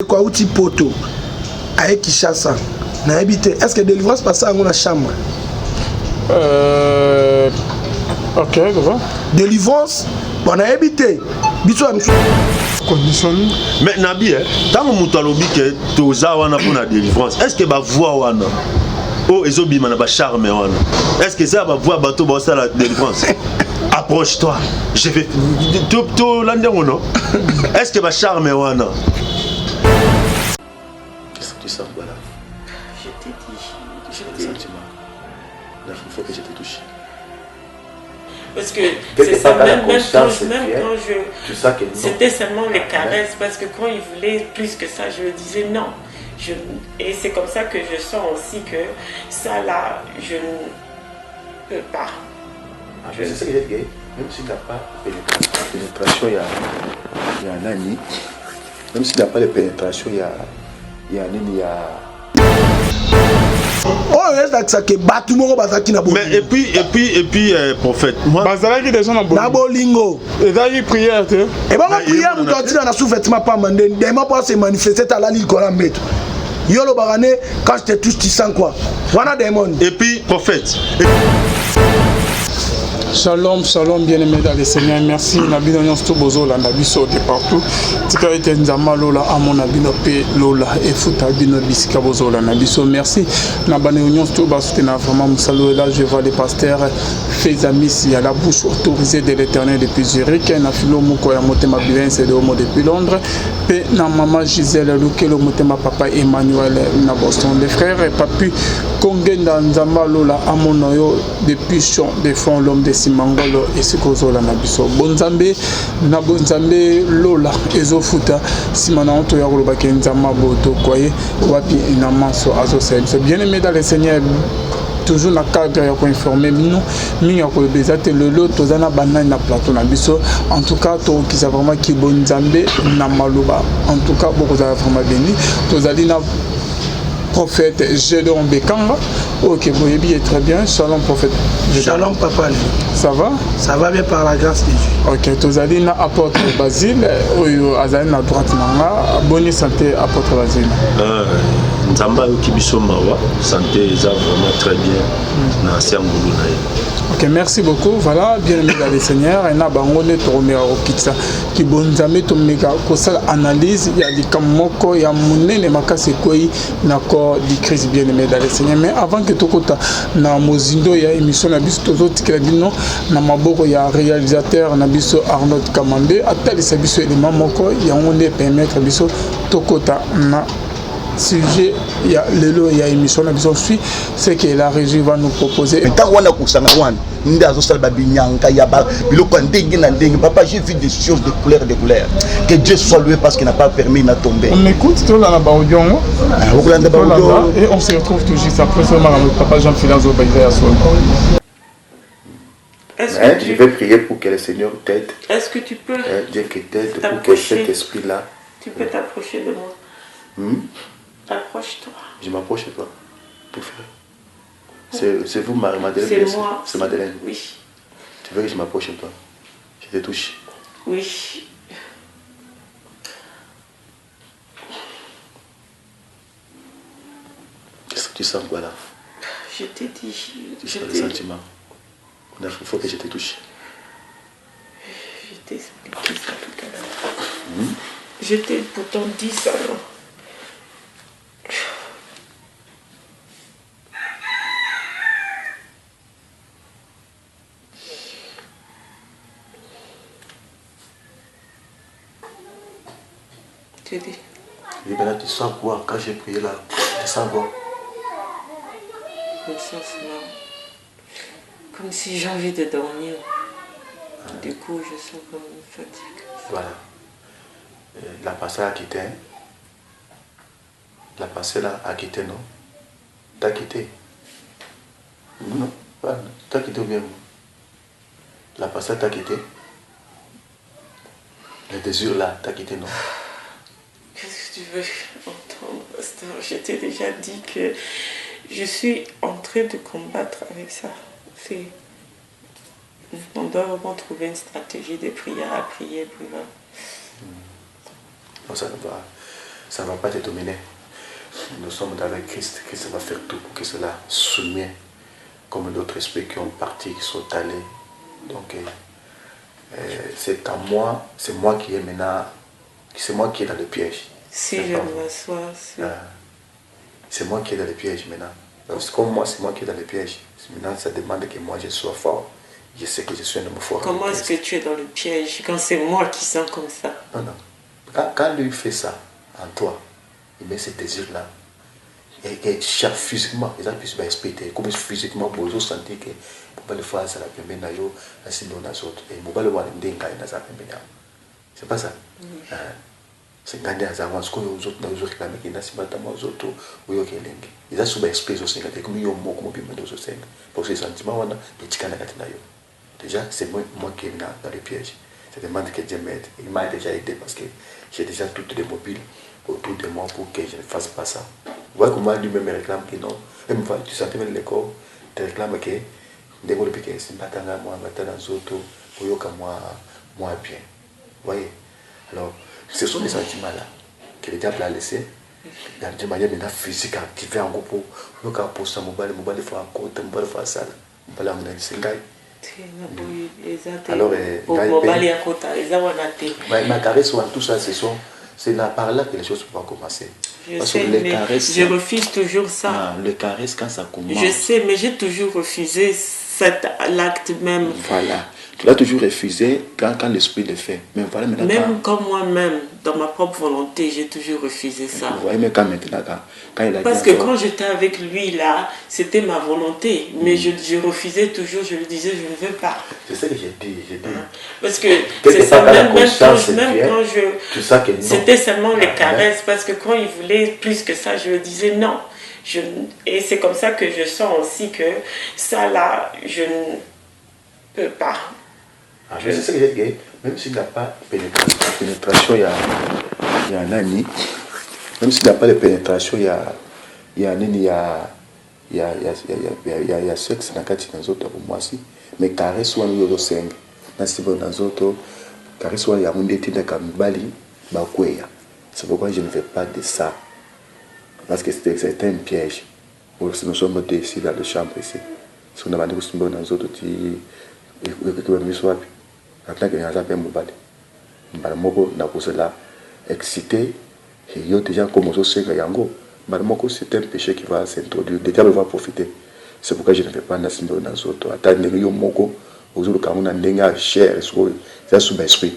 Quoi outil poto avec Kishasa na habité est-ce que délivrance passe à la chambre ok d'accord délivrance bon na habité biso condition mais nabi tant mutu alobi que toza wana pour la délivrance est-ce que ba voix wana oh ezobima na ba charme wana est-ce que ça va voir bateau ba ça la délivrance approche-toi je vais to landengo non est-ce que ba charme wana tu sens voilà je t'ai dit je t'ai dit il faut que je te touche parce que c'est ça même quand je c'était seulement les caresses parce que quand il voulait plus que ça je lui disais non et c'est comme ça que je sens aussi que ça là je ne peux pas c'est ça que j'ai dit même s'il n'a pas de pénétration il y a un ani même s'il n'a pas de pénétration il y a oh est-ce que batu moko bazaki na mais et puis prophète moi bazalaki déjà na bolingo ezali prière te et bon prière mu dotina na sous-vêtement pas mandé demain pour se manifester à la ligne kola mbeto yolo barane quand je te touche tu sens quoi wana démon et puis prophète Shalom, shalom, bien-aimés dans le Seigneur. Merci. Nabino Nyonsto Bozola, Nabiso de partout. Tika ete nzama lola amo nabino pe lola et futa bino bisika bozola Nabiso. Merci. Nabane Nyonsto basutena vraiment musalo là je vois les pasteurs fais amis il y a la bouche autorisée de l'Éternel depuis Zurich na filo moko ya motema bien c'est de homo depuis Londres. Pe na maman Gisèle Lukelo motema papa Emmanuel na Boston les frères et papi Kongenda nzama lola amo noyo depuis Champ des Fonds l'homme de Simangolo et Sikozola Nabiso Bonzambe na Bonzambe Lola Ezofuta Simana Anto Yaroloba Kenzama Boto Koye Wapi Inamanso Azo c'est bien aimé dans le Seigneur toujours na cadre ya ko informer mino minga ko bezate le lot tozana banane na plateau na biso en tout cas to qui ça vraiment ki Bonzambe na maloba en tout cas beaucoup za vraiment béni tozali na prophète Gédon Bekanga. Ok, vous voyez très bien. Shalom prophète. Shalom papa. Ça va? Ça va bien par la grâce de Dieu. Ok, tous allez na apôtre Basile. Oyo azali na droite nanga. Bonne santé apôtre Basile. Nzamba Kibiso Mawa. Santé ça vraiment très bien. Na Siangulu na. Ok, merci beaucoup. Voilà, bien aimé dans le Seigneur. Et na bangone toromera okitsa. Ki bonzame to mega kosala analyse ya likamoko ya munene makase koi na corps di Christ bien aimé dans le Seigneur. Mais avant que tokota na mozindo ya émission na biso tozotikela bino na maboko ya réalisateur na biso Arnold Kamambe atalisa biso élément moko ya ngone permettre biso tokota na sujet ya lelo ya émission na biso suit c'est que la régie va nous proposer tant wana kusanga wana ndazo salba binyanka ya ba biloko ndenge na ndenge papa j'ai vu des choses de couleur que Dieu soit loué parce qu'il n'a pas permis na tomber on écoute tout là ba audio et on se retrouve tout juste après seulement avec papa Jean-Philippe Zobaïza à soi. Je vais prier pour que le Seigneur t'aide. Est-ce que tu peux Dieu qui t'aide pour que cet esprit-là. Tu peux t'approcher de moi. Approche-toi. Je m'approche de toi. Pour faire. C'est vous, Madeleine. C'est moi. C'est Madeleine. Oui. Tu veux que je m'approche de toi? Je te touche. Oui. Qu'est-ce que tu sens, voilà? Je t'ai dit. Je t'ai sentiment. Il faut que je te touche. Je t'ai expliqué ça tout à l'heure. Je t'ai pourtant dit ça. Tu dis. Et maintenant, tu sens quoi quand j'ai prié là? Tu sens quoi? Comme ça, comme si j'ai envie de dormir. Du coup, je sens comme une fatigue. Voilà. La passée a quitté. La passée là a quitté, non? T'as quitté? Non, t'as quitté ou bien? La passée t'a quitté? Le désir là, t'as quitté, non? Qu'est-ce que tu veux entendre, pasteur? Je t'ai déjà dit que je suis en train de combattre avec ça. On doit vraiment trouver une stratégie de prière à prier plus loin. Non, ça ne va. ça ne va pas te dominer. Nous sommes dans le Christ. Christ va faire tout pour que cela soumet comme d'autres esprits qui ont parti, qui sont allés. Donc, c'est à moi, c'est moi qui est maintenant, c'est moi qui est dans le piège. Si je m'assois, c'est moi qui est dans le piège maintenant. Parce que comme moi, c'est moi qui est dans le piège. Maintenant, ça demande que moi, je sois fort. Je sais que je suis un homme fort. Comment est-ce que tu es dans le piège quand c'est moi qui sens comme ça? Non, non. Quand lui fait ça en toi, il met ce désir-là. Et chaque physiquement, ils ont pu expliquer comment physiquement, vous avez senti que vous pouvez le faire, ça la permet d'ailleurs, ainsi nous les autres. Et vous pouvez le voir, c'est pas ça. C'est gagner à savoir ce que vous autres réclamez, qui n'a pas de temps aux autres, ou aux autres. Ils ont souvent expliqué aussi, comme ils ont mot, comme ils ont dit, pour ces sentiments, déjà, c'est moi qui est dans les pièges. Je demande que Dieu m'aide. Il m'a déjà aidé parce que j'ai déjà toutes les mobiles autour de moi pour que je ne fasse pas ça. Vous voyez comment lui-même me réclame que non. Tu sens même le corps, tu réclames que dès que je suis battant moi, battant dans autres, pour que moi bien. Vous voyez? Alors, ce sont des sentiments-là que le diable a laissés. De manière maintenant physique, activée en groupe pour ça, mobile faire côté, mobile faire ça, mobile en alors, ma caresse, tout ça, c'est là, par là que les choses vont commencer. Je sais, mais je refuse toujours ça. Le caresse, quand ça commence. Je sais, mais j'ai toujours refusé l'acte même. Voilà. Tu l'as toujours refusé quand l'esprit le fait. Mais voilà, maintenant, même comme moi-même, dans ma propre volonté, j'ai toujours refusé ça. Vous voyez, mais quand maintenant, quand il a parce que quand j'étais avec lui, là, c'était ma volonté. Mais je refusais toujours, je lui disais, je ne veux pas. C'est ça que j'ai dit. Parce que c'est ça, même quand c'était seulement les caresses. Parce que quand il voulait plus que ça, je lui disais non. Et c'est comme ça que je sens aussi que ça, là, je ne peux pas. Je sais que j'ai dit, même s'il n'a pas de pénétration, il y a un ami. Même s'il n'a pas de pénétration, il y a sexe dans les autres pour moi aussi. Mais caresse ou un autre seng, dans les autres, caresse ou un bali, c'est pourquoi je ne fais pas de ça. Parce que c'est un piège. Nous sommes ici dans le chambre ici. Si on a demandé que nous sommes dans les autres, excité et il y a des gens comme c'est un péché qui va s'introduire. Le diable va profiter. C'est pourquoi je ne fais pas dans les autres. Attendez, il y a moko aux autres quand on a une chair, c'est sous l'esprit.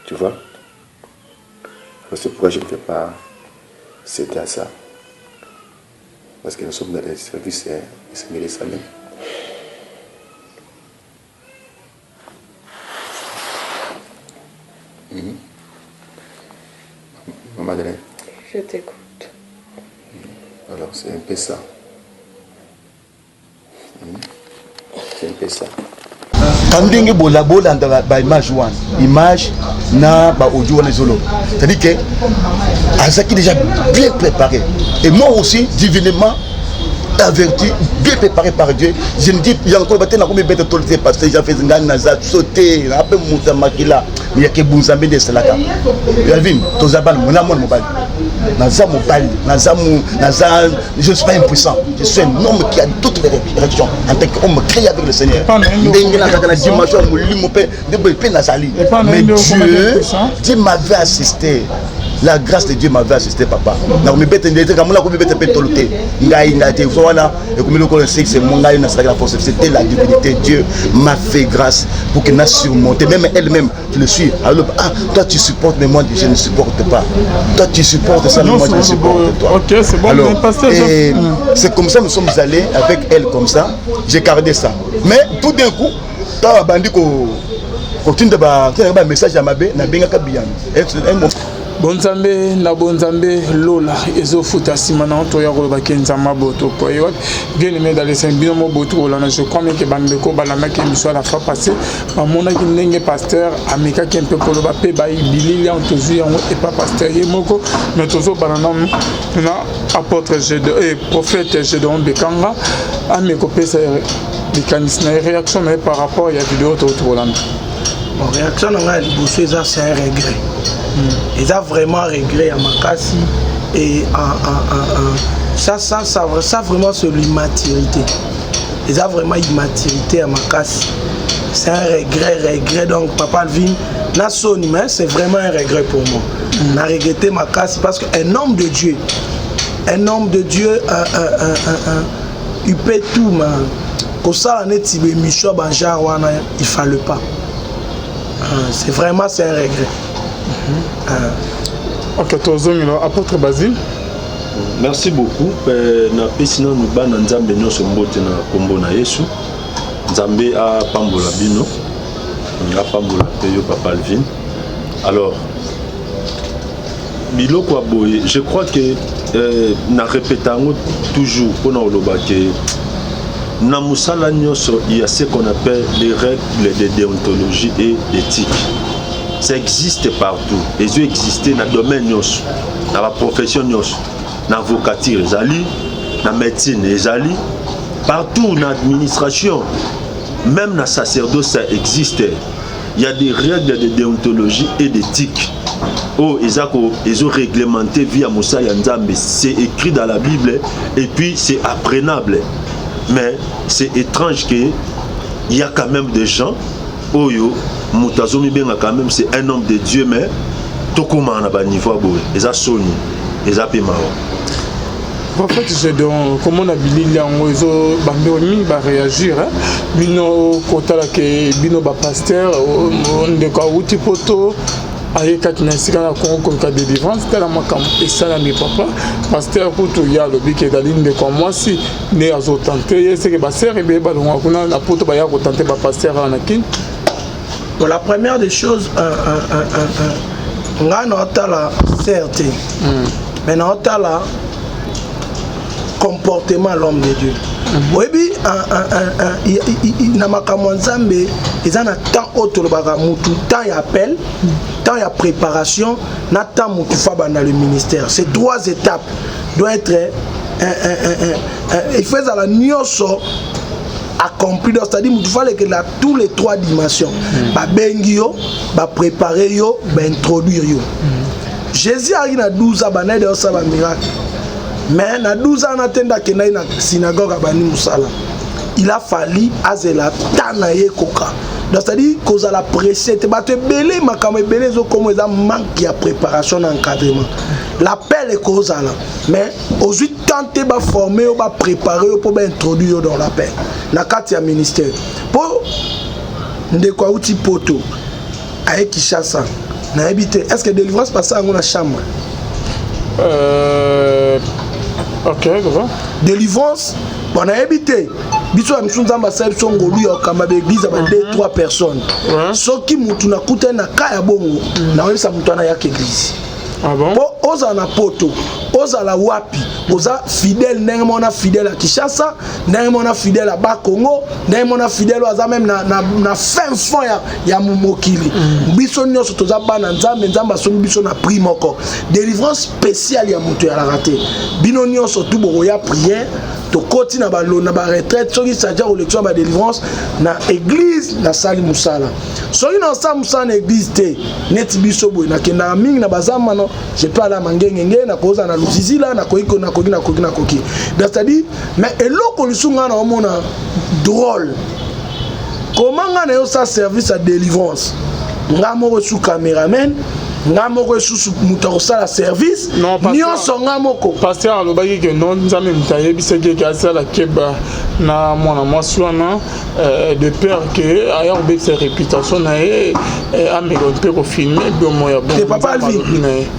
Tu vois? C'est pourquoi je ne fais pas c'était à ça. Parce que nous sommes dans les services et Salem. Madeleine. Je t'écoute. Alors, c'est un peu ça. C'est un peu ça. Quand on bola dans image one, image na ba audio na zolo. C'est-à-dire que Azaki déjà bien préparé. Et moi aussi divinement averti, bien préparé par Dieu. Je me dis, il y a encore battu dans combien de temps parce que j'ai fait un naza sauter, un peu monter makila, mais il y a que Bounzambe de Salaka. Yalvin, Tozabal, mon amour mobile. Naza mobile, naza, je ne suis pas impuissant. Je suis un homme qui a toutes les réactions en tant qu'homme créé avec le Seigneur. Mais Dieu m'avait assisté. La grâce de Dieu m'avait assisté, papa. C'était la divinité. Dieu m'a fait grâce pour qu'elle m'a surmonté. Même elle-même, je le suis. Alors, toi tu supportes, mais moi je ne supporte pas. Toi tu supportes ça, mais moi je ne supporte toi. Ok, c'est bon. Alors, c'est comme ça nous sommes allés avec elle comme ça. J'ai gardé ça. Mais tout d'un coup, tu as bandit continue de un message à ma bé, na benga kabiyan. Bonzambe na bonzambe lola ezofuta simana to ya koloba kenzama boto ko yo bien aimé dans les 5 binomo boto là je crois que bandeko balana ki miso la fois passée amona ki ndenge pasteur ameka ki un peu koloba pe ba bilili en tozu yango et pas pasteur yemoko mais tozo banana na apôtre et prophète Gédéon Bekanga ameko pesa mécanisme réaction mais par rapport à la vidéo to Hollande. Réaction on a c'est un regret. Ils ont vraiment regret à Makassi. Et ça vraiment c'est l'immaturité. Ils ont vraiment immaturité à Makassi. C'est un regret. Donc Papa Alvin, c'est vraiment un regret pour moi. On a regretté Makassi parce qu'un homme de Dieu, il peut tout, mais comme ça, il fallait pas. C'est vraiment un regret. Ok, apôtre Basile. Merci beaucoup. Na pesina nous ba na nzambe nyonso mbote na kombo na Yesu. Nzambe a pambola bino. A pambola peyo Papa Alvin. Alors biloko aboye, je crois que na répétango toujours pour na oloba que na musala nyonso il y a ce qu'on appelle les règles de déontologie et d'éthique. Ça existe partout. Et ça existe dans le domaine nyonso, dans la profession nyonso. Dans l'avocature, dans la médecine, partout dans l'administration, même dans le sacerdoce, ça existe. Il y a des règles de déontologie et d'éthique. Oh, ils ont réglementé via Moussa Yanzambe. C'est écrit dans la Bible et puis c'est apprenable. Mais c'est étrange qu'il y a quand même des gens, oh yo, Moutazomi Benga quand même, c'est un homme de Dieu, mais tout comme on a un niveau, ils ont sonné. Les apémao. En fait, c'est donc comment on a dit là, on va réagir. Bino kota la que bino ba pasteur, on de quoi outil poto. Aïe katina sika na Congo comme cas de délivrance. Tela makam et ça la mi papa. Pasteur pour tout ya le bique d'aline de quoi moi si né à tenter. C'est que ba sœur et bébé donc on a la poto ba ya tenter ba pasteur en akin. Bon, la première des choses, on a la certitude. Mais on a le comportement de l'homme de Dieu. Oui, il y a un temps autre, temps il appel, temps il préparation, temps dans le ministère. Ces 3 étapes doivent être il fait à la nyonso accompli, c'est-à-dire qu'il fallait que là tous les 3 dimensions, bengio, préparer yo, introduire yo. Jésus a eu 12 ans, il a fait un miracle. Mais dans 12 ans, il a fait une synagogue à Bani Moussala. Il a fallu azela tanaye koka. C'est-à-dire qu'on a la pressé. Tu vas te belé, mais quand même belé, comme ils ont manqué de préparation d'encadrement. L'appel est cause là. Mais aujourd'hui, tenter de former, de préparer pour introduire dans l'appel. Dans le cadre du ministère. Pour de quoi outil poto avec Kishasa. Est-ce que délivrance passe à une chambre? Ok, d'accord. Délivrance, on a habité. Biso amsou nzamba saib songo lui okamba l'église aba 2-3 personnes. Soki mutu na kuta na kaya bongo na wesa mutu na yaka église. Ah bon? Po oza na poto, oza la wapi, oza fidèle ndenge mona fidèle à Kinshasa, ndenge mona fidèle à Bas-Congo, ndenge mona fidèle oza même na fin fond ya mumokili. Biso nyonso toza bana nzambe nzamba songi biso na prix moko. Délivrance spéciale ya mutu ya la raté. Bino nyonso tout boko ya prière. To koti na ba retraite soki sadia élection ba délivrance na église na sali musala soki na sa musala na église te neti biso boy na kenda mingi na bazama no je peux aller mangengenge na koza na luzizi là na koiki c'est-à-dire mais eloko lisunga na omona drôle comment nga na ça service à délivrance nga mo sous caméraman Namoko sous mutosa la service nyonso ngamoko pasteur alobaki que non nzambe mutaye biseke ke asala keba na mwana mwaswana de peur que aya obe sa réputation na amelo pe ko filmer bomo ya bon papa Alvin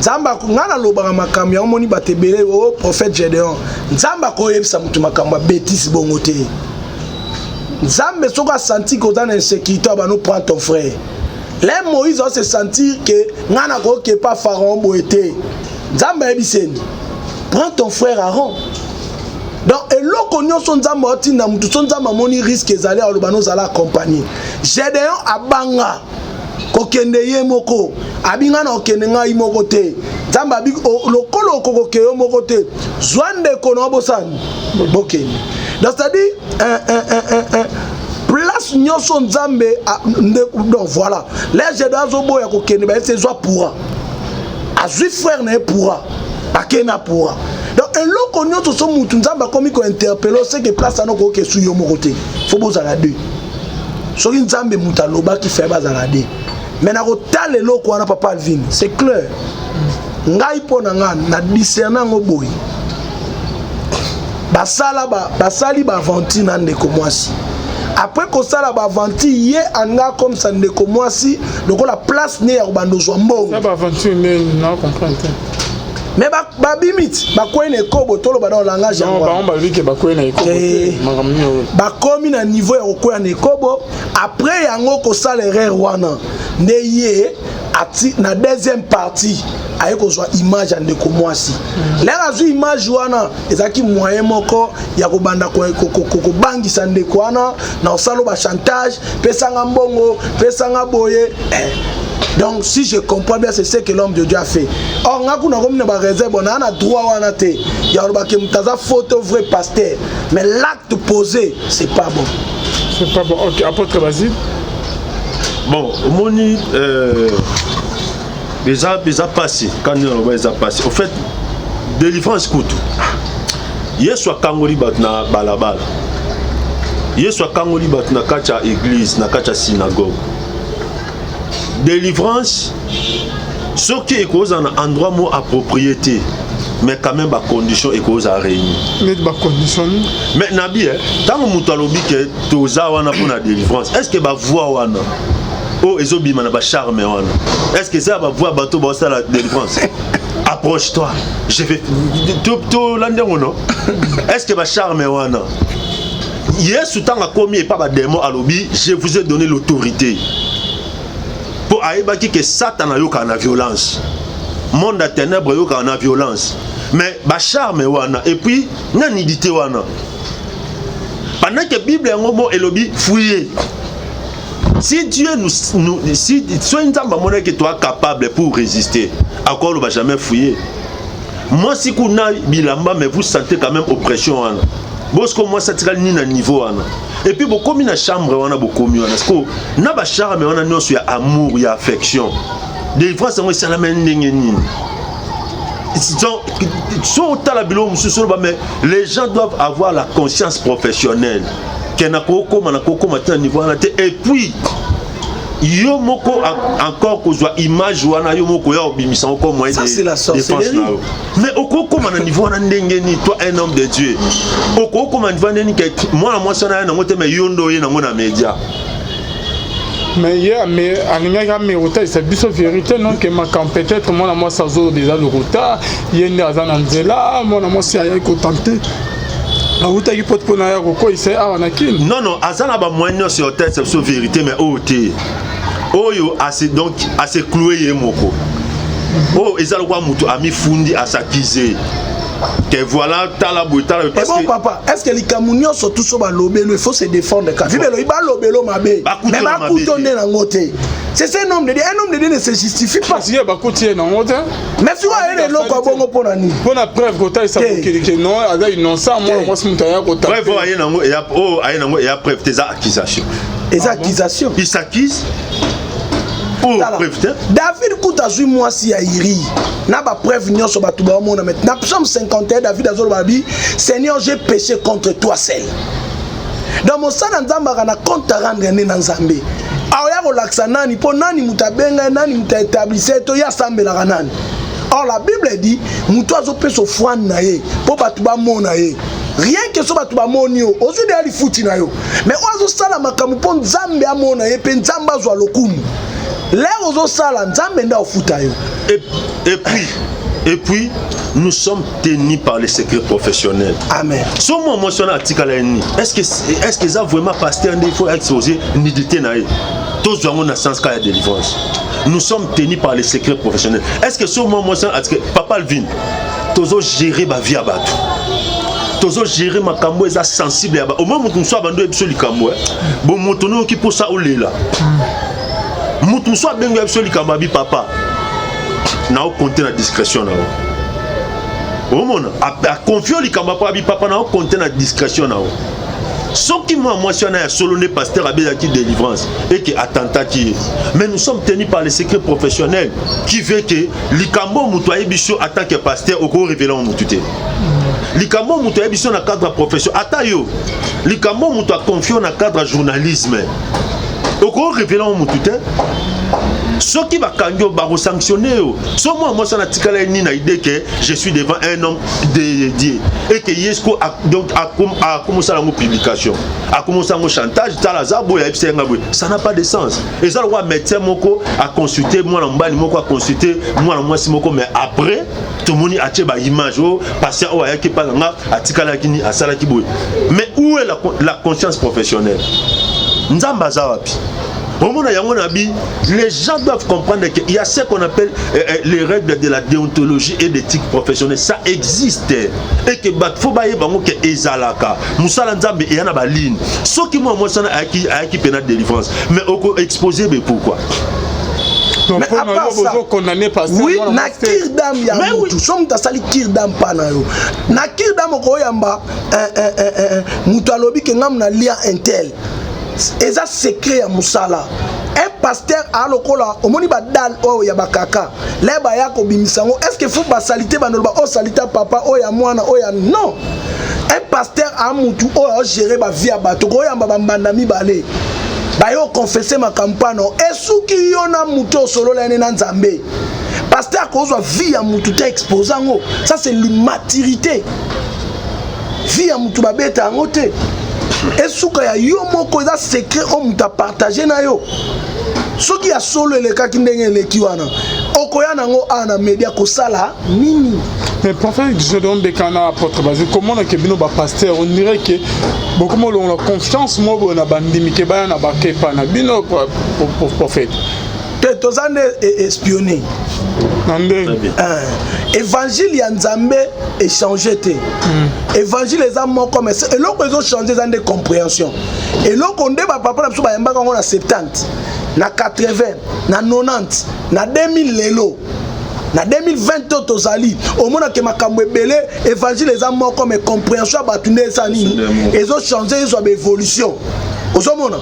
nzamba ngana lobaka makambo ya omoni batebele o prophète Gédéon nzamba ko yebisa mutu makambo bêtise bongo te nzambe soka senti ko dans insécurité ba nous prend ton frère. Les Moïse ont se sentir que Nana n'est pas Pharaon boété. Nzamba ebiseni. Prends ton frère Aaron. Donc et l'okonyo son nzamba otinda mutu son nzamba moni risque ezali a lobano zala accompagner. Gédéon abanga kokende ye moko abinga na okende nga imoko te. Nzamba bi lokolo kokoke yo moko te. Zwande kono bosani. Bokeni. Donc c'est-à-dire place nyonso nzambe donc voilà les gens dozo boya kokende ba c'est soit pourra azui frère na pourra akena pourra donc un loko nyoto so mutu nzamba komi ko interpeller c'est que place ana ko ke suyo mo côté faut bozala deux soki nzambe muta loba ki fait bazala deux mais na ko tale loko wana papa Alvin c'est clair ngai pona nga na discerner ngo boy basali ba venti na ndeko mwasi après ko sala ba venti ye anga comme ça ndeko mwasi donc la place ne ya bando zwa mbongo ça ba venti ne na comprendre mais ba bimit ba ko ene kobo tolo ba dans langage non ba lui que ba ko ene kobo ba komi na niveau ya ko ene kobo après yango ko sala erreur wana ne ye ati na deuxième partie aye ko zwa image ndeko mwasi lera zu image wana ezaki moyen moko ya ko banda ko bangisa ndeko wana na osalo ba chantage pesanga mbongo pesanga boye donc si je comprends bien c'est ce que l'homme de Dieu a fait or ngaku na komina ba réserve on a droit wana te ya ba ke mutaza photo vrai pasteur mais l'acte posé c'est pas bon OK apôtre Basile. Bon, moni déjà passé quand on va passé. En fait, délivrance kutu. Hier soit kangoli batna balabala. Hier soit kangoli batna kacha église, na kacha synagogue. Délivrance ce qui est cause en endroit mot à propriété. Mais quand même, la condition est cause à réunir. Mais la condition. Mais Nabi, tant que Moutalobi que Toza wana pour la délivrance, est-ce que va voir wana? Oh, ils ont bien ma charme wana. Est-ce que ça va voir bateau pour la délivrance? Approche-toi. Je vais tout l'endroit non? Est-ce que va charme wana? Hier, sous temps à commis et pas ma démon à lobby, je vous ai donné l'autorité pour aïbaki que Satan a eu la violence. Monde à ténèbres yo kana violence mais ba charme wana et puis nanidité wana pendant que Bible en mot elobi fouiller si Dieu nous si soit une tamba monnaie que toi capable pour résister encore on va jamais fouiller moi si kuna bilamba mais vous sentez quand même oppression wana bosco moi ça tira ni na niveau wana et puis beaucoup na chambre wana beaucoup wana parce que na ba charme wana nyonso ya amour ya affection. Des fois, c'est la même chose. Les gens doivent avoir la conscience professionnelle. Et puis, yo moko encore que soit image wana yo moko ya obimisa encore moyen de c'est la sorcellerie. Mais oko comme na niveau na ndenge ni toi un homme de Dieu. Oko comme na niveau ni que moi sona na ngote me yondo ye na ngona media. Mais hier, mais à c'est la vérité, non, que peut-être moi, ça a déjà le retard. Il y a une Azananzela, moi, c'est à y tenté. La route qui peut pour la Roko, il s'est à non, Azana ba moyen sur la tête, c'est la vérité, mais oh, assez donc, assez cloué, moko. Oh, ils ont le ami fundi à s'acquiser. Que voilà, tala bouta. Et bon, papa, est-ce que les Camounions sont tous sur le lobelo? Il faut se défendre. Il va lobelo mabé. Mais ma coutonne dans côté. C'est ça un homme de Dieu. Un homme de Dieu ne se justifie pas. Parce qu'il y a beaucoup de côté. Mais si vous avez le loco bon pour la nuit. Pour la preuve, côté ça que non, avec une ça moi c'est mon tailleur côté. Preuve aïe nango et oh aïe nango et preuve tes accusations. Les accusations. Il s'accuse. David Kouta zui moi si aïri n'a pas preuve ni sur batouba mon maintenant Psaume 51 David azol babi Seigneur j'ai péché contre toi seul dans mon sang nzamba na compte rendre né na nzambe aya relaxa nani po nani mutabenga nani mutaétablissé to ya sambela nani. Or la Bible dit muto azope so foi na ye po batouba mona ye rien que so batouba monio ozu de ali futi na yo mais ozo sala makamu po nzambe amona ye pe nzamba zo lokumu. Et puis, nous sommes tenus par les secrets professionnels. Amen. Est-ce que ça vraiment pasteur il faut exposer nudité na ye? Tous avons un sens qu'il y a délivrance. Nous sommes tenus par les secrets professionnels. Est-ce que ce moment papa Alvin, tous gérer ma vie à battre. Tous gérer ma cambo est sensible à battre. Au moment où nous sommes abandonnés sur le cambo, bon montono qui pour ça au là. Moutou soit bien absolu kamabi papa na o compter la discrétion na o mona a confier li kamabi papa na o compter la discrétion na o Ce qui m'a mentionné à solo n'est pasteur Abel qui délivrance et qui attentat qui. Mais nous sommes tenus par les secrets professionnels qui veut que Likambo Moutouaye Bicho en tant que pasteur au cours révélant Moutouté. Likambo Moutouaye Bicho dans le cadre professionnel. Atayo. Likambo Moutouaye confié dans le cadre journalisme. Au cours révélant Moutouté. Ce qui va sanctionner, ce moi ça n'a une idée que je suis devant un homme dédié et que Yesko a commencé à la publication, a commencé à chantage, ça n'a pas de sens. Et ça le médecin moko a consulté moi l'ambani moko a consulté moi si moko mais après tout le monde a tiré image patient qui parle a tikala kini a sala kiboy. Mais où est la conscience professionnelle? Nzamba zawapi. Les gens doivent comprendre qu'il y a ce qu'on appelle les règles de la déontologie et d'éthique professionnelle. Ça existe. Et que faut bailler bango que ezalaka. Musala nzambe et yana ba ligne. Ce qui moi sana a qui pénal délivrance. Mais exposé mais pourquoi? Donc mais à part ça, oui, na kirdam ya mutu. Somme ta sali kirdam pana yo. Na kirdam ko yamba mutu alobi ke ngam na lien intel. Et ça secret à Moussala. Un pasteur a lokola omoni ba dal o ya bakaka. Là ba ya ko bimisango. Est-ce que faut ba saliter ba nolba o salita papa o ya mwana o ya non. Un pasteur a mutu o gérer ba vie abato ko ya ba mbandami balé. Ba yo confesser ma campagne et souki yo na mutu solo la na nzambe. Pasteur ko zo vie ya mutu te exposant. Ça c'est l'immaturité. Vie ya mutu ba beta ngote. Et ce qu'il y a yo moko za secret on t'a partagé na yo. Ce qui a solo le cas qui ndenge le kiwana. Okoya nango ana media ko sala nini. Mais prophète Gédéon Bekana apôtre Basile comment na kebino ba pasteur on dirait que beaucoup mo la confiance mo na bandimi ke ba na ba kepa na bino prophète. Tozane espionné. Évangile ya Nzambe est changé. Évangile les âmes comme et l'autre ils ont changé dans des compréhensions. Et l'autre on débat papa na so ba yamba na 70, na 80, na 90, na 2000 lelo. Na 2020 tozali au monde que makambo ebele évangile les âmes comme compréhension ba tunde sani. Ils ont changé ils ont évolution. Ozomona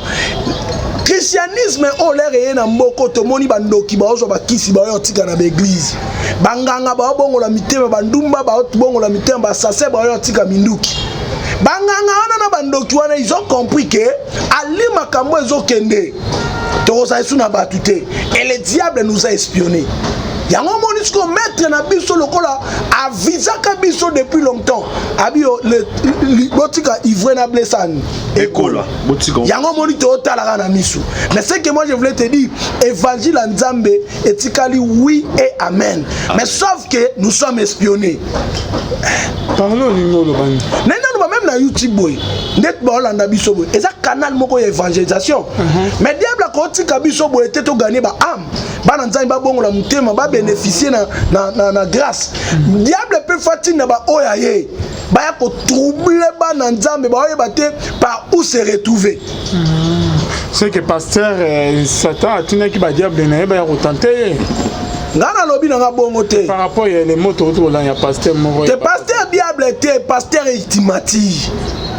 christianisme o l'air et na mboko to moni bandoki ba ozo ba kisi ba yo tika na église banganga ba bongo la mitema bandumba ba bongo la mitema ba sase ba yo tika minduki banganga wana na bandoki wana ils ont compris que ali makambo ezokende to za isuna batute et le diable nous a espionnés. Yango monisco maître na biso lokola avisaka biso depuis longtemps abio le botika ivre na blessane écola botika yango monito otala na misu. Mais ce que moi je voulais te dire évangile en Nzambe etikali oui et amen. Mais sauf que nous sommes espionnés. Parlons ngolo bani nena même na YouTube boy net ba olanda biso boy eza canal moko ya évangélisation. Mais diable ko tika biso boy te to gagner ba âme bana Nzambe ba bongo la mutema ba bénéficier na grâce. Diable peut fatiguer na ba oyaye ba ya ko troubler ba na Nzambe ba oyeba te par où se retrouver. C'est que pasteur Satan a tenu qui ba diable na ba ya ko tenter. Ngana lobi na bongo te. Par rapport à les mots autour là ya pasteur moko. Te pasteur diable te pasteur estimati.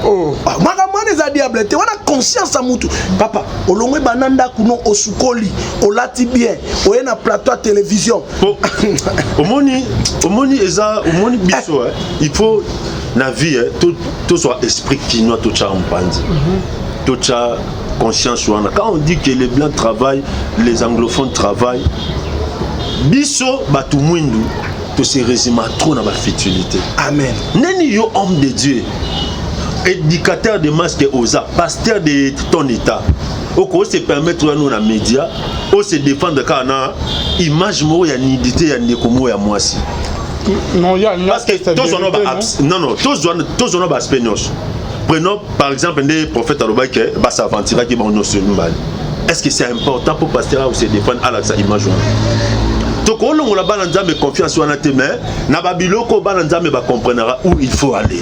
Oh, makamane za diable te wana conscience à mutu. Papa, olongwe bananda kuno osukoli, olati bien, oye na plateau télévision. Omoni eza omoni biso il faut na vie tout soit esprit kinois tout ça mpandi. Tout ça conscience wana. Quand on dit que les blancs travaillent, les anglophones travaillent, biso batu mwindu to se résume trop na ba futilité. Amen. Neni yo homme de Dieu. Éducateur de masse que osa, pasteur de ton état. Oko se permettre nous na média, on se défendre quand na image mo ya nidité ya ndekomo ya mwasi. Non, il y a parce que tous on a tous on a aspect. Prenons par exemple des prophètes alobake ba s'aventurer qui bon no mal. Est-ce que c'est important pour pasteur ou se défendre à la image? Donc on la bana Nzambe confiance wana te mais na babiloko bana Nzambe ba comprendra où il faut aller.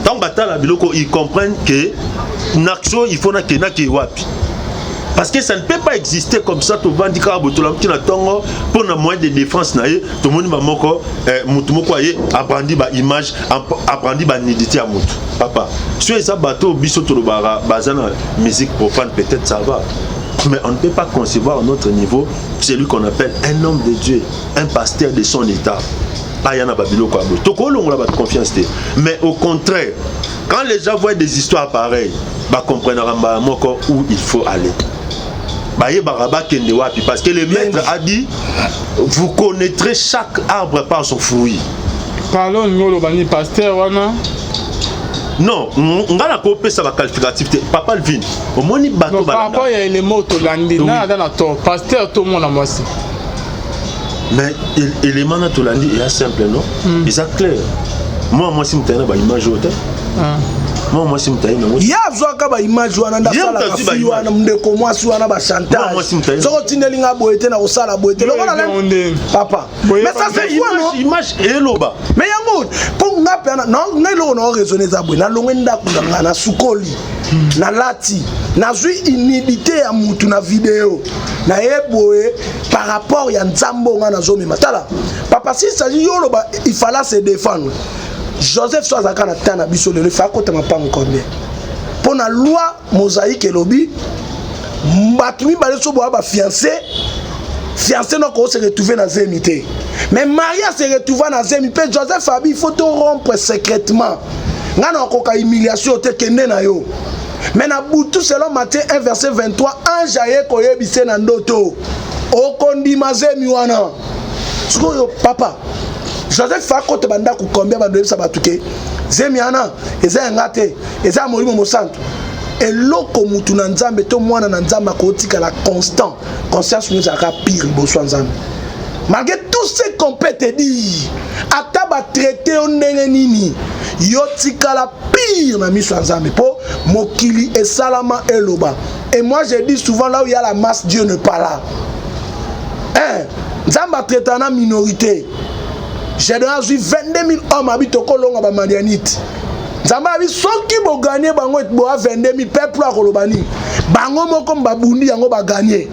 Tant batala biloko ils comprennent que naxo il faut na kena ke wapi. Parce que ça ne peut pas exister comme ça. Tu vas dire que tu as pour un moyen de défense, tout le monde va apprendre l'image, apprendre l'identité à Moutou. Papa, si ça bateau, musique profane, peut-être ça va. Mais on ne peut pas concevoir à notre niveau celui qu'on appelle un homme de Dieu, un pasteur de son état. Mais au contraire, quand les gens voient des histoires pareilles, ils comprennent où il faut aller. Parce que le maître a dit, vous connaîtrez chaque arbre par son fruit. Parlons de pasteur. Non, on va la couper ça va qualificatif. Papa le vin. Au moins il bateau. Par rapport à les mots to landi na dans la tour. Pasteur tout le monde a moi aussi. Mais l'élément na to landi est simple non? C'est clair. Moi si m'tana ba image hôtel. Moi si m'tana non. Ya zoka ba image wana ndasala ka fi wana mndeko mwasi wana ba chantage. Soko tindelinga boete na osala boete. Lokona le papa. Mais ça c'est quoi non? Image et loba. Mais yango pour ngape non nelo no raisonner za boe na longenda kunganga na sukoli. Na lati na zui inhibité ya mutu na vidéo na eboe par rapport ya nzambo nga na zomi matala. Papa si ça dit yoloba il fallait se défendre. Joseph Soazaka na tana biso le fa côté ma pas combien pour la loi mosaïque et lobby batumi balé so ba fiancé non ko se retrouver dans zémité mais Maria se retrouver dans zémité Joseph Fabi il faut te rompre secrètement ngana ko ka humiliation te kende na yo mais na butu selon Matthieu 1 verset 23 ange aye ko yebise na ndoto o kondima zemi wana siko yo papa Joseph Fako te banda ku combien ba sa batuke zemiana eza ngate eza molimo mosanto eloko mutu na nzambe to mwana na nzamba ko tika la constant conscience nous aka pire boso nzambe malgré tout ce qu'on peut te dire ata ba traiter ondenge nini yo tika la pire na miso nzambe po mokili et salama eloba et moi je dis souvent là où il y a la masse Dieu ne pas là nzamba traiter na minorité. J'ai donné 22 000 hommes habitent au Colombo à Madianite. Zamba a dit ceux qui vont gagner, bango et boa 22 000 peuples à Kolobani. Bango mo comme babundi yango ba gagner.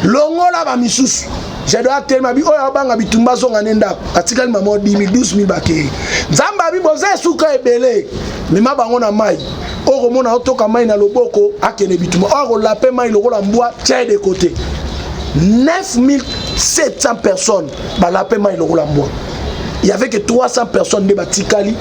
Longo la ba misusu. J'ai donné tellement bi oya banga bitumba zonga nenda. Atikali mamo 10 000 12 000 baké. Zamba bi boza suka ebele. Mima bango na mai. Oro mona otoka mai na loboko akene bitumba. Oro la pe mai lokola mbwa tient de côté. 9700 personnes ba la pe mai lokola mbwa. Il y avait que 300 personnes de Batikali,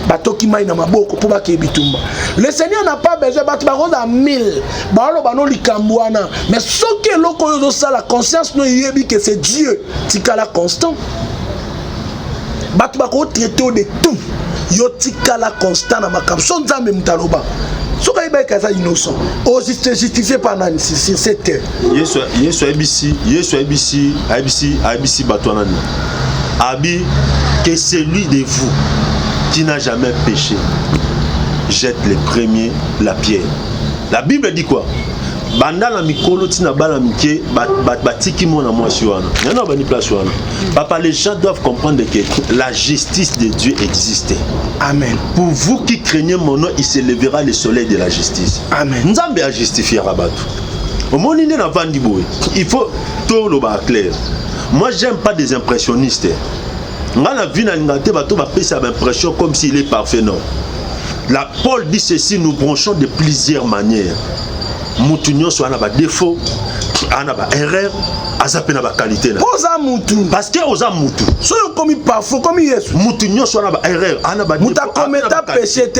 Batoki Maïna Maboko, pour Bakebitumba. Le Seigneur n'a pas besoin de battre à 1000, Bano Likambouana. Mais ce que l'on a la conscience, nous y que c'est Dieu, Tikala constant. Batbako traité de tout. Yo Tikala constant dans ma cap. Son Zambé Mtaloba. Ce qui est innocent. Oh, c'est justifié par Nani sur cette terre. Yesu ABC, Batouanani. Abi, que celui de vous qui n'a jamais péché jette le premier la pierre. La Bible dit quoi? Banda la mikolo tina bala mike batiki mona mwasi wana. Yana bani place wana. Papa, les gens doivent comprendre que la justice de Dieu existe. Amen. Pour vous qui craignez mon nom, il se lèvera le soleil de la justice. Amen. Nzambe a justifié Rabatou. Au monde il n'a pas dit il faut tout le bas clair. Moi, j'aime pas des impressionnistes. Moi, la vie n'a pas l'impression comme s'il est parfait, non. La Paul dit ceci, nous branchons de plusieurs manières. Moutounion soit un défaut, un erreur, un qualité. Parce que aux amoutou. Soyons comme parfois, comme il est. Moutounion soit un erreur, un péché.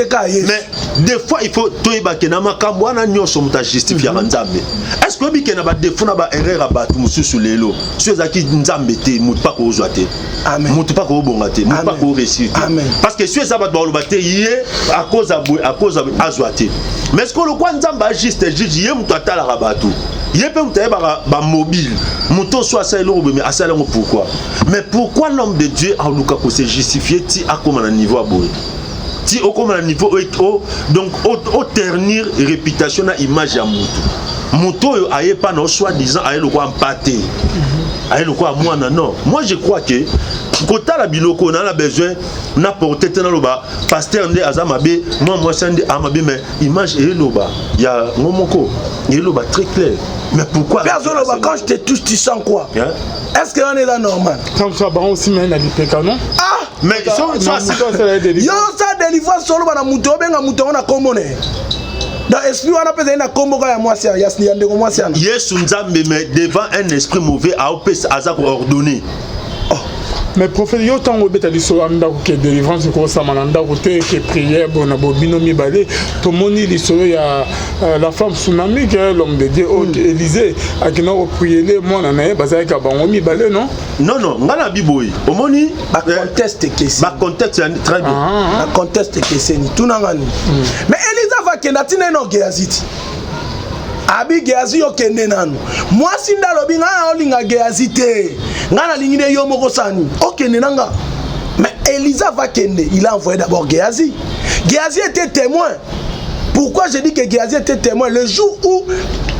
Mais des fois, il faut tout ébaquer. Namakambouana nyon somuta justifier nzambe. Est-ce que vous avez des défauts, une erreur à battre sous les lots? Ceux qui nzambe te, mout pas qu'on zoate. Amen. Mout pas qu'on bongate, mout pas qu'on réussite. Parce que ceux qui ont battu à cause à zoate. Mais est-ce que le quoi nzambe a juste dit moutou atala rabatou? Il peut être mobile. Mouton soit ça mais à ça pourquoi? Mais pourquoi l'homme de Dieu a se justifier ti à comme un niveau à bout? Si au comme un niveau donc au ternir réputation à image à Mouton aille pas non soi disant aille le quoi empaté. Aille le quoi moi non. Moi je crois que kota la biloko on a besoin na porter tena loba pasteur nde azamabe moi sende amabe mais image et loba ya ngomoko et loba très clair mais pourquoi quand je te touche tu sens quoi est-ce que on est là normal comme ça ba aussi mais na lipeka non mais ça yo ça délivrance solo bana muto benga muto on a commone dans esprit on appelle na kombo ya mwasi ya ndeko mwasi ana Yesu nzambe mais devant un esprit mauvais a azako ordonné. Mais prophète yo tango beta liso anda ko ke délivrance ko sa mananda ko te ke prière bona bobino mi balé to moni liso ya la femme tsunami que l'homme de Dieu Élisée a qui non prier les moi na bazai ka bango mi balé non ngana biboyi omoni ba conteste que c'est ba contexte très bien ba conteste que c'est ni tout nangani mais Elisa va kenda tina no Géaziti abi Géazi yo kende nanu mwasi ndalobi ngana olinga Géazi te ngana lingine yo moko sani okende nanga mais Elisa va kende il a envoyé d'abord Géazi était témoin. Pourquoi je dis que Géazi était témoin? Le jour où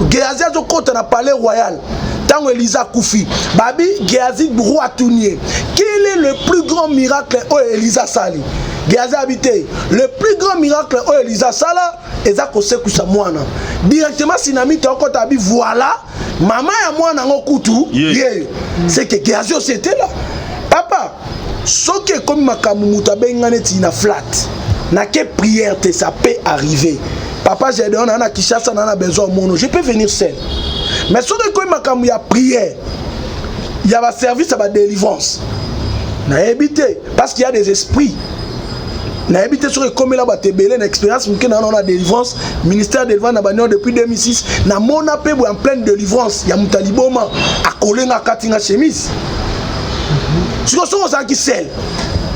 Géazi a côté dans le palais royal, tant Elisa Koufi, Babi Géazi roi Tounier, quel est le plus grand miracle où Elisa Sali? Géazi habité. Le plus grand miracle où Elisa Sala, Ezako Sekousa Moana. Directement, Sinami Toko Tabi, voilà, maman et moi n'en kutu, c'est que Géazi c'était là. Papa, ce qui est comme ma kamumuta benganeti na flat. Na que prière ça peut arriver. Papa, j'ai dit on a Kishasa, on a besoin de mono. Je peux venir seul. Mais ce qui est comme il y a prière, il y a un service à la délivrance. Na évité parce qu'il y a des esprits. Na évité sur comme il a battu une expérience que on a délivrance, ministère de délivrance na depuis 2006, na mon appel en pleine délivrance, il y a Moutaliboma à coller na katinga chemise. Si on s'en qui seul.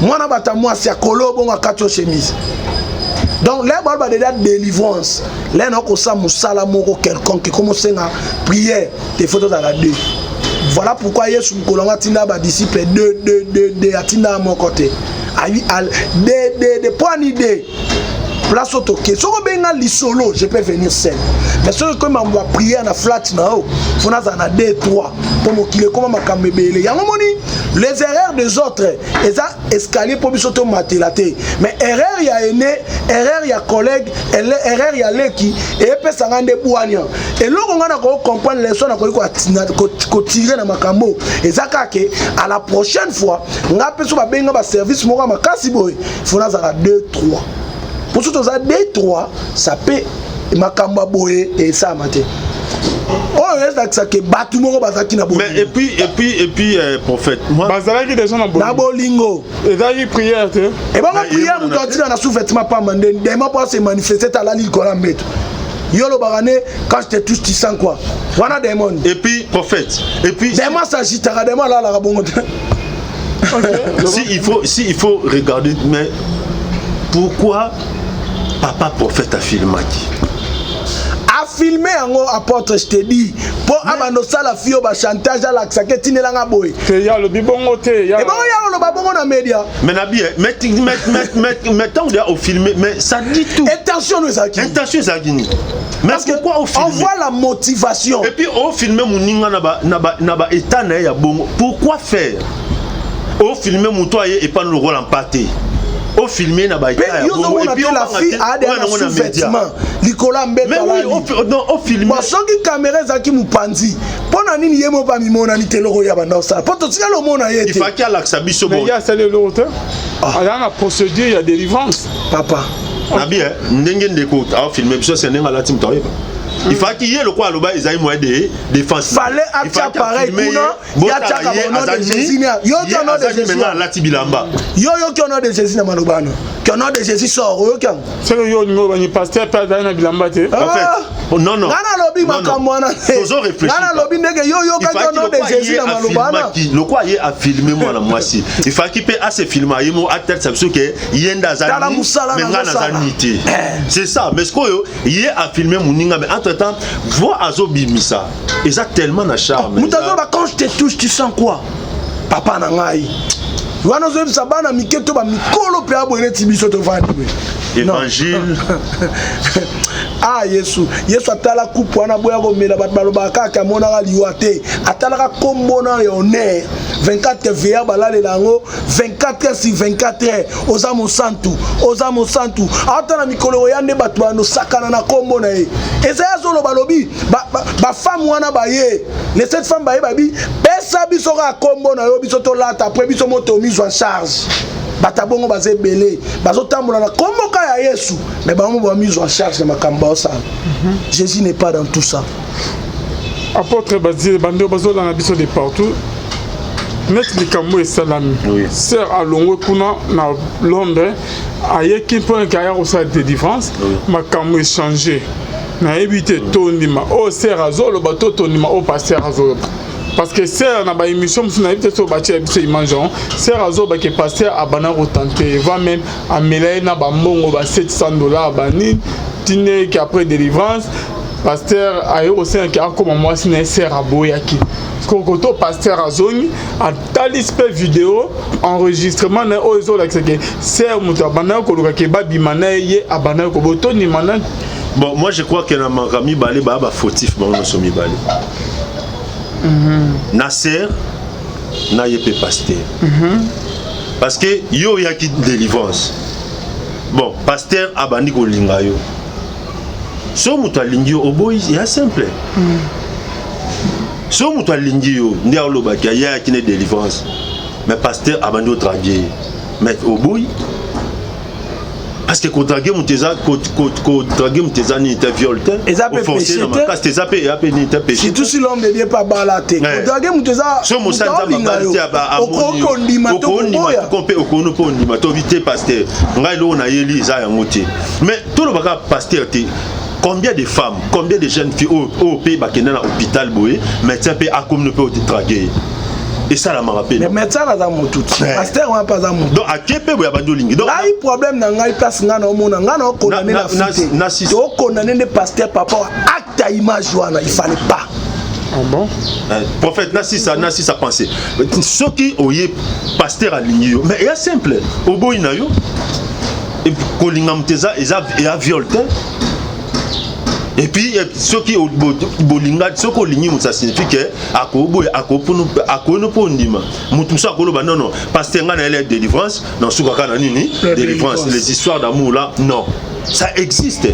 Moi, moi, c'est à colo, bon, à quatre chemise. Donc, là, il y a déjà délivrance. Là, il y a un moko quelqu'un qui commence à prier des photos dans la deux. Voilà pourquoi Yesu Mkolonga Tinda ba disciple de Atinda à mon côté. De point idée. Place au toqué. Si on a un solo, je peux venir seul. Mais si on va prier à la flat, il faut en avoir 2, 3. Pour me qu'il comme ma camébélé. Il y a les erreurs des autres. Ils ont escalier pour me mater la tête. Mais erreur, il y a aîné, erreur, il y a collègue, erreur, il y a l'équipe. Et il peut s'en rendre boignant. Et là, on a comprendre les sons qu'on tirer dans ma cambo. Et ça, à la prochaine fois, on a besoin de service. Il faut en avoir 2, 3. Pour ceux qui ont des 3, ça peut makamba boye et ça maté. Oh, c'est que batumo bazaki na bolingo. Mais et puis prophète, moi bazalaki des gens na bolingo. Na bolingo. Et là il prière te. Et bon prière nous doit dire na sous-vêtement pas mandé, demain pour se manifester à la ligne kola meto. Yolo barane quand je te touche tu sens quoi? Wana démon. Et puis prophète, et puis demain ça agitera demain là la bongo. Si il faut regarder mais pourquoi papa prophète a filmé a filmé en apôtre je te dis pour abano sala fio ba chantage à l'accent que tinelanga boy te ya le bibongo te ya et bon ya le babongo na média mais na bien mais tant on a filmé mais ça dit tout intention nous ça qui mais pourquoi on filme on voit la motivation et puis on filme muninga na ba état na ya bongo pourquoi faire on filme mutoye et pas le rôle en pâté au filmer na ba et puis la fille a des sous-vêtements likola mbeta mais oui au filmer moi soki caméra zaki mupanzi pona nini yemo ba mimona ni teloko ya banda ça poto tika lo mona yete il faut qu'il y a l'accès biso bon mais il y a celle de l'autre alors la procédure il y a délivrance papa na bien ndenge ndeko au filmer biso c'est ndenga la team toyeba il faut qu'il y ait le quoi là-bas ils aient moyen de défense fallait acha pareil kuna ya chaka bono de Jésus yo qui on a de Jésus la tibilamba yo qui on a de Jésus na malobano qui on a de Jésus sort yo qui c'est que yo no bani pasteur pas dans na bilamba te en fait non ngana lobi makamwana toujours réfléchir ngana lobi ndenge yo qui on a de Jésus na malobano le quoi y a filmé moi na moi si il faut qu'il peut assez filmer yemo à tête ça que yenda za mais ngana za nité c'est ça mais ce que y a filmé muninga mais entre temps vois Azo Bimisa et ça tellement na charme quand je te touche tu sens quoi papa na ngai wana zo bisa bana miketo ba mikolo pe abo ene tibiso to vandi évangile Ah Yesu atala coupe wana boya ko mela bat balobaka ka monaka liwate atala kombo na honneur 24 veillard balale lango 24 heures sur 24 heures oza mo santu atana mikolo yande bat bano sakana na kombo na e ezaya zolo balobi ba femme wana baye les sept femmes baye babi pesa biso ka kombo na yo biso to lata après biso moto mise en charge batabongo bazé belé bazotambola na kombo ka ya Yesu mais ba mo mise en charge na makamba ça. Jésus n'est pas dans tout ça. Apôtre Bazile bando bazo dans la biso de partout. Net likambo et salami. Sœur alongo kuna na Londres ayeki point carrière au sein de défense makambo échangé. Na éviter tonima o sœur azolo bato tonima o pasteur azolo. Parce que sœur na ba émission sur na éviter so batia biso imangeon. Sœur azolo ba ke pasteur abana retenter va même amelay na ba mbongo ba $700 bani tine qui après délivrance pasteur a eu aussi un cas comme moi si sœur aboyaki. Kokoto pasteur azoni a talispe vidéo enregistrement na ozo la que sœur mutabana ko luka ke babimana ye abana ko botoni mana. Bon, moi je crois que na makami balé ba fautif ba on somi balé. Na sœur na yepé pasteur. Parce que yo yaki délivrance. Bon, pasteur abandi ko linga yo. So mutalingi yo oboyi ya simple. So mutalingi yo ndi aloba ki ya kine délivrance. Mais pasteur abandi o draguer. Mais oboyi parce que ko draguer muteza ko draguer muteza ni te violte. Au forcer dans ma casse tes appels ni te péché. Si tout si l'homme de Dieu pas balaté. Ko draguer muteza so musanza babati aba amoni. Okondi okono pondi ma to vite pasteur. Ngai lo na yeli za ya ngote. Mais tout le baga pasteur te combien de femmes, combien de jeunes filles au pays bakena na hôpital boé, médecin peut a comme ne peut te draguer. Et ça la me rappelle. Mais médecin na za motu. Pasteur on pas za motu. Donc à kepe boya bando lingi. Donc là il problème na ngai place nga na omona nga na condamner la fille. To condamner le pasteur papa acte à image wana il fallait pas. Ah bon? Prophète Nassi sa pensée. Ce qui oye pasteur à lingi mais il y a simple. Au boy na yo et puis kolinga mteza et a violté. Et puis ceux qui ont bolinga ceux qui ont ça signifie que akono pondima mutu ça koloba non pasteur nga na elle délivrance dans soukaka na nini délivrance les histoires d'amour là non ça existe.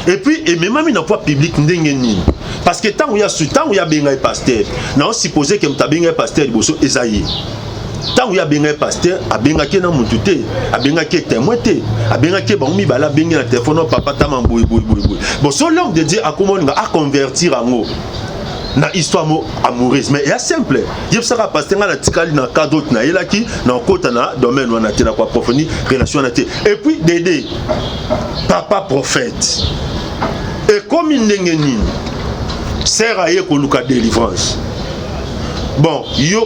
Et puis et même na voie publique ndenge nini parce que tant où il y a benga pasteur na supposé que mtabenga pasteur boso ezayi. Tant où il y a bien un pasteur, a bien un na mututé, a bien un témoin, a bien un banmi bala bien un téléphone papa taman boy. Bon, ce l'homme de Dieu a comment à convertir en mot. Na histoire mo amoureuse mais il y a simple. Il y a pasteur na tikali na cadre na elaki na kota na domaine wana tena kwa approfondir relation na te. Et puis Dédé papa prophète. Et comme il n'est ni sert à ko luka délivrance. Bon, yo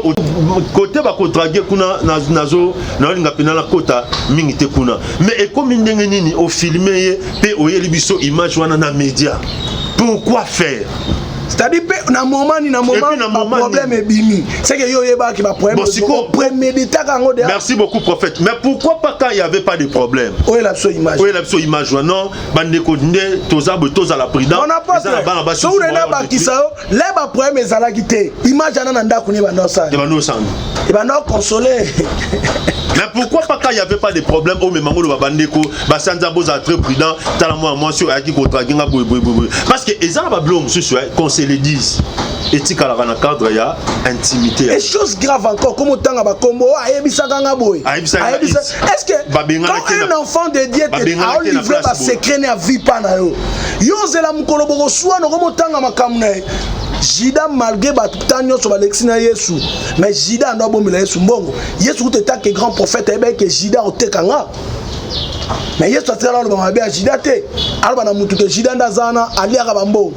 côté ba ko draguer kuna nazo na linga penala kota mingi te kuna mais et comme ndenge nini au filmer pe oyeli biso image wana na média pourquoi faire c'est-à-dire na moment problème est bimi c'est que yo yeba ki ba problème prémédité kango de. Merci beaucoup prophète mais pourquoi pas quand il y avait pas de problème oye la so image non bande ko ndé toza la prudence on n'a pas so na ba kisao les ba problème ezala kité image na ndako ni bando ça et bando consoler. Mais pourquoi pas quand il n'y avait pas de problème au même moment le babandeko basanza boza très prudent tala moi sur aki ko traginga parce que ezala ba blom sur qu'on se le dise éthique à la cadre ya intimité et chose grave encore comme autant ba kombo ayebisaka nga boy est-ce que quand un enfant de Dieu a livré ba secret na vie pas na yo yo zela mukolo boko soa no comme autant makamna Jida malgré batanyo sur Alexina Yesu mais Jida ndo bomela Yesu mbongo Yesu uteta que grand prophète ebe que Jida otekanga mais Yesu atela lo ba ba Jida te alba na mutu que Jida ndazana aliaka bambo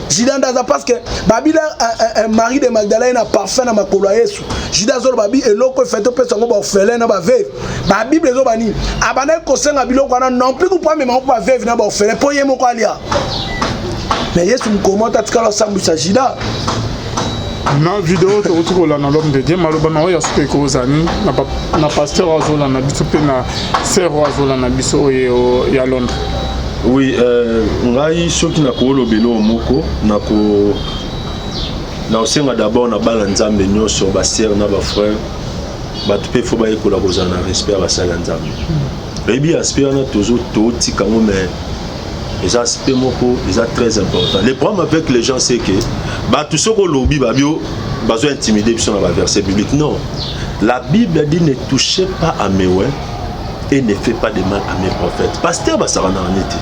Jida ndaza parce que babila un mari de Magdalene a parfait na makolo Yesu Jida zolo babi eloko fait to pesa ngo ba orphelin na ba veuve ba bible zo bani abana ko senga biloko na non plus ko pas même ba veuve na ba orphelin po yemo ko alia. Mais Yesu mkomota tikala sambu sa Jida. Na vidéo to otukola na l'homme de Dieu maloba na ya supe ko zani na pasteur azola na biso pe na sœur azola na biso ya Londres. Oui, ngai soki na ko lobelo moko na ko na osenga d'abord na bala nzambe nyonso ba sœur na ba frère ba tupé faut ba ekola kozana respect ba sala nzambe. Rebi aspect na tozo to tika ngo mais les aspects moko ils sont très importants. Le problème avec les gens c'est que ba tout ce ko lobi ba bio besoin intimider sur la verset biblique. Non. La Bible dit ne touchez pas à mes ouais et ne fait pas de mal à mes prophètes. Pasteur ba sarana neti.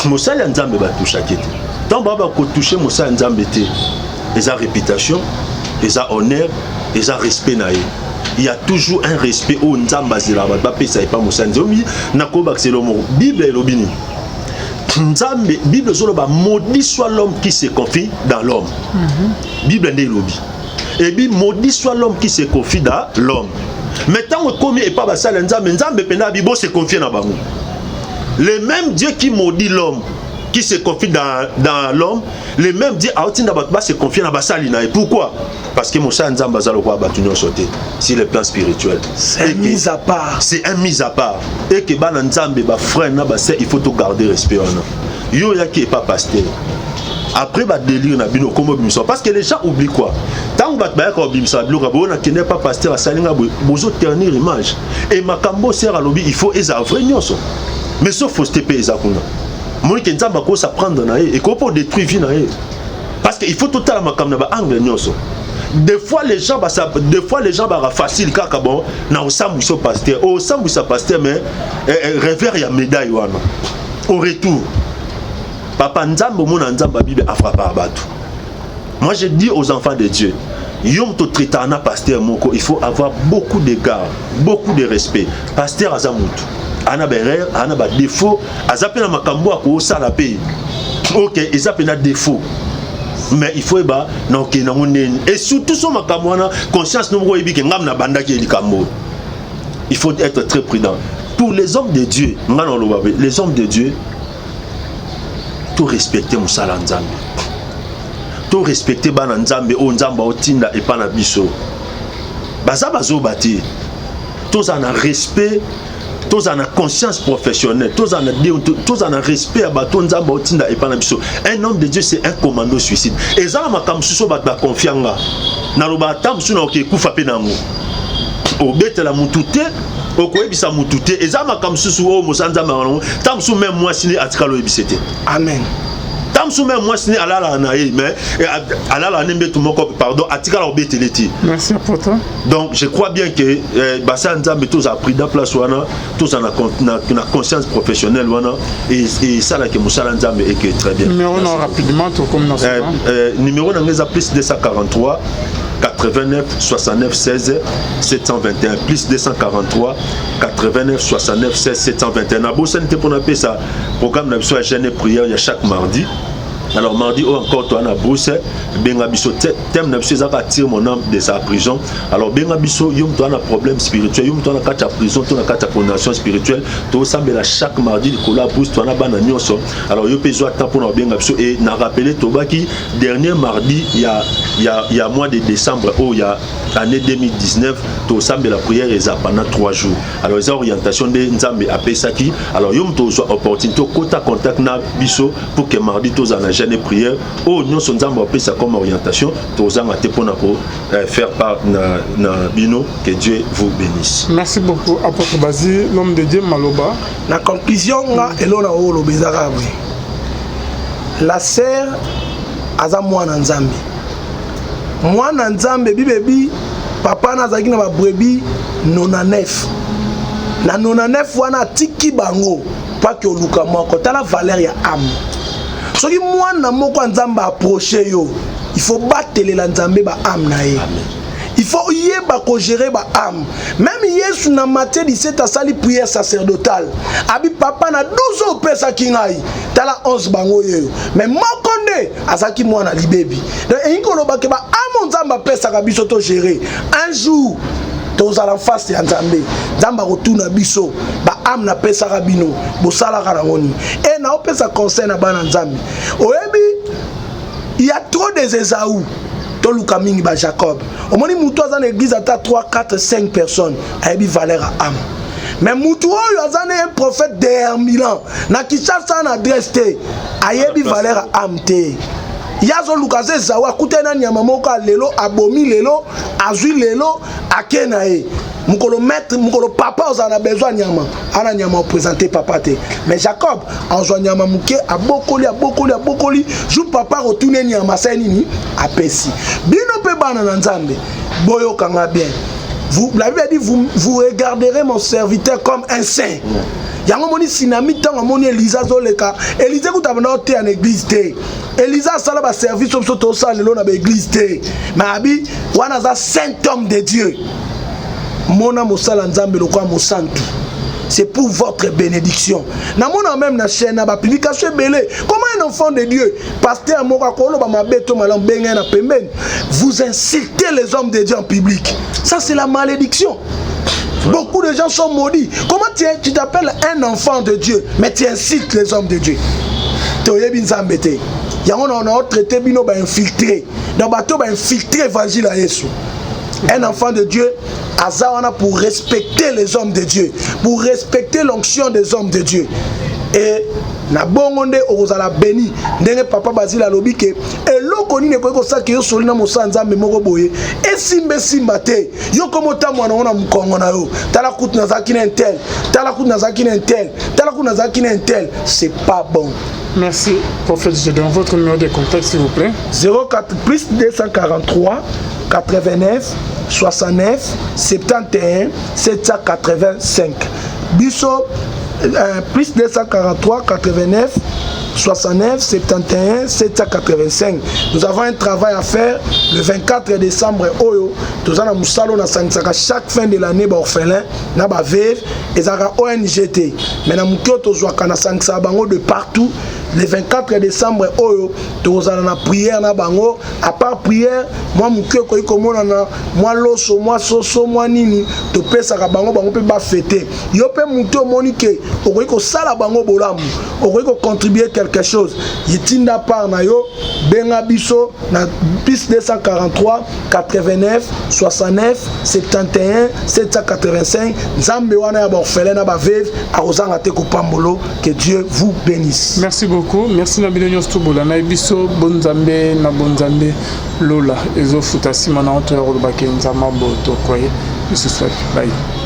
Mosala nzambe ba toucha kete. Tant ba ko toucher mosala nzambe te. Ils ont réputation, ils ont honneur, ils ont respect naïe. Il y a toujours un respect au nzamba zela ba pesa pas mosala nzambe na ko ba c'est le mot Bible et lobini. Nzambe Bible zolo ba maudit soit l'homme qui se confie dans l'homme. Bible n'est lobi. Et puis maudit soit l'homme qui se confie dans l'homme. Mais tant que comme et pas basala nzambe nzambe pena bibo se confie na bango. Le même Dieu qui maudit l'homme qui se confie dans l'homme, le même Dieu a aussi se confie dans basali na. Pourquoi? Parce que Moussa nzambe bazalo kwa batunyo sauté sur le plan spirituel. C'est mis à part. C'est un mis à part. Et que bana nzambe ba frère na ba sœur, il faut tout garder respect wana. Yo ya qui est pas pasteur. Après ba délire na bino comme bimso parce que les gens oublient quoi. Tant que ba ka bimso blo ka bona qui n'est pas pasteur salinga bozo ternir image. Et makambo sert à lobby, il faut eza vrai nyonso. Mais sauf faut stepper eza kuna. Moi qui nzamba ko s'apprendre na et ko pour détruire vie na parce que il faut tout à makamna ba angle nyonso. Des fois les gens ba facile kaka bon na osambu so pasteur o sambu sa pasteur mais revers ya médaille wana au retour papa nzambe mona nzamba bible afra par batou. Moi je dis aux enfants de Dieu yom to traitana pasteur moko il faut avoir beaucoup d'égard, beaucoup de respect. Pasteur azamutu ana berer ana ba défaut azapena makambo ko sala pe. OK, ils appellent défaut. Mais il faut eba non ke na monene et surtout son makambo na conscience no boyebi ke ngam na banda ke likambo. Il faut être très prudent. Pour les hommes de Dieu, les hommes de Dieu tout respecter musala nzambe. Tout respecter bana nzambe o nzamba otinda et pas na biso. Baza bazo bati. Tous en a respect, tous en a conscience professionnelle, tous en a respect à bato nzamba otinda et pas na biso. Un homme de Dieu c'est un commando suicide. Et ça makam suso bat ba confianga. Na loba tam suna ke kufa pe nango. O betela mutute o koyebisa mutute ezama kam susu o mosanza mango tam su même moi sini atikalo ebisete. Amen. Tam su même moi sini alala na ye mais alala nembe tout moko pardon atikalo obeteleti. Merci apôtre. Donc je crois bien que basa nzambe tous a pris dans place wana tous en a conscience professionnelle wana et ça là que musala nzambe et que très bien. Numéro non rapidement tout comme numéro na plus 243 89 69 16 721 plus 243 89 69 16 721. Na bossa n'était pour appeler ça programme na biso jeûne et prière il y a chaque mardi. Alors mardi encore toi na bosse benga biso thème na biso ça va tirer mon âme de sa prison. Alors benga biso yom toi na problème spirituel yom toi na kata prison toi na kata condamnation spirituelle to sambela chaque mardi ko la bosse toi na bana nyonso. Alors yo pezo temps pour na benga biso et na rappeler to baki dernier mardi il y a mois de décembre il y a année 2019 to sambela prière et pendant 3 jours. Alors les orientations de nzambe apesaki alors yom to soit opportunité kota contact na biso pour que mardi to na jeûne et prière oh nous sommes en train ça comme orientation tous en pour faire part na bino que Dieu vous bénisse. Merci beaucoup apôtre Bazi l'homme de Dieu Maloba. La conclusion nga elona o lo bezaka bwe. La sœur aza mwana nzambe. Mwana nzambe bibebi papa na zaki na ba brebi 99. Na 99 wana tiki bango pas que oluka moko tala valeur ya âme. Soki mwana moko nzamba approcher yo, il faut battre la nzambe ba âme na ye. Il faut yeba ko gérer ba âme. Même Yesu na Matthieu 17 a sali prière sacerdotale. Abi papa na 12 ans pesa kingai. Tala 11 bango yo. Mais mokonde azaki mwana libebi. Donc ingolo ba ke ba âme nzamba pesa ka biso to gérer. Un jour tozala face ya nzambe. Nzamba retourna biso ba âme na pesa ka bino. Bosala ka ngoni. Et na opesa conseil na bana nzambe. Oyebi il y a trop des Ésaü. Toluka mingi ba Jacob. Au moins muto dans l'église ata 3 4 5 personnes. Ayebi valeur à âme. mais mutu oyo azana un prophète derrière Milan na Kinshasa na adresse te ayebi valeur amte yazo lukaze zawa kutena nyama moko lelo abomi lelo azui lelo akena e mukolo maître mukolo papa ozana besoin nyama ana nyama présenter papa te mais Jacob anzo nyama muke abokoli jou papa retourner nyama sa nini apesi bino pe bana na nzambe boyo kanga bien. Vous l'avez dit, vous regarderez mon serviteur comme un saint. Yango moni sinami tango moni Elisa zoleka. Elisa kutabana ote en église te. Elisa sala ba service so to sa lelo na ba église te. Mabi wana za saint homme de Dieu. Mona mosala nzambe lokwa mosantu. C'est pour votre bénédiction. Na mona même na chaîne na ba publication belé. Comment un enfant de Dieu, pasteur moko kolo ba mabeto malam benga na pembeni, vous insultez les hommes de Dieu en public. Ça c'est la malédiction. Beaucoup de gens sont maudits. Comment tu t'appelles un enfant de Dieu mais tu incites les hommes de Dieu? Toyebi nzambete. Yango na on traité bino ba infiltré. Dans bateau ba infiltré évangile à Jésus. Un enfant de Dieu, Azawana pour respecter les hommes de Dieu, pour respecter l'onction des hommes de Dieu. Et na bongonde ozala béni ndenge papa Basile alobi ke eloko nini ko saki yo solina mosanza moko boye simba te yo komota mwana ona mukongo na yo tala kutu na zakina intel tala kutu na zakina intel tala kutu na zakina intel, c'est pas bon. Merci prophète, je donne votre numéro de contact s'il vous plaît. 04 plus 243 89 69 71 785 Bisso plus 243 89 69 71 785. Nous avons un travail à faire le 24 décembre oyo tozana musalo na sanisaka chaque fin de l'année ba orphelin na ba veuve ezaka ONGT mais na mukyo tozwaka na sanisaka bango de partout. Le 24 décembre oyo tozana na prière na bango. À part prière moi mukyo ko ikomona na moi loso moi soso moi nini to pesa ka bango bango pe ba fêter yo pe mukyo monique okoki ko sala bango bolamu okoki ko contribuer quelque chose yitinda par na yo benga biso na plus 243 89 69 71 785 nzambe wana ya ba orphelin na ba veuve arozanga te ko pambolo. Que Dieu vous bénisse. Merci beaucoup. Merci na bilonyo stobola na biso bonzambe na bonzambe lola ezo futa simana onto ya kolobake nzama boto koye. Bye.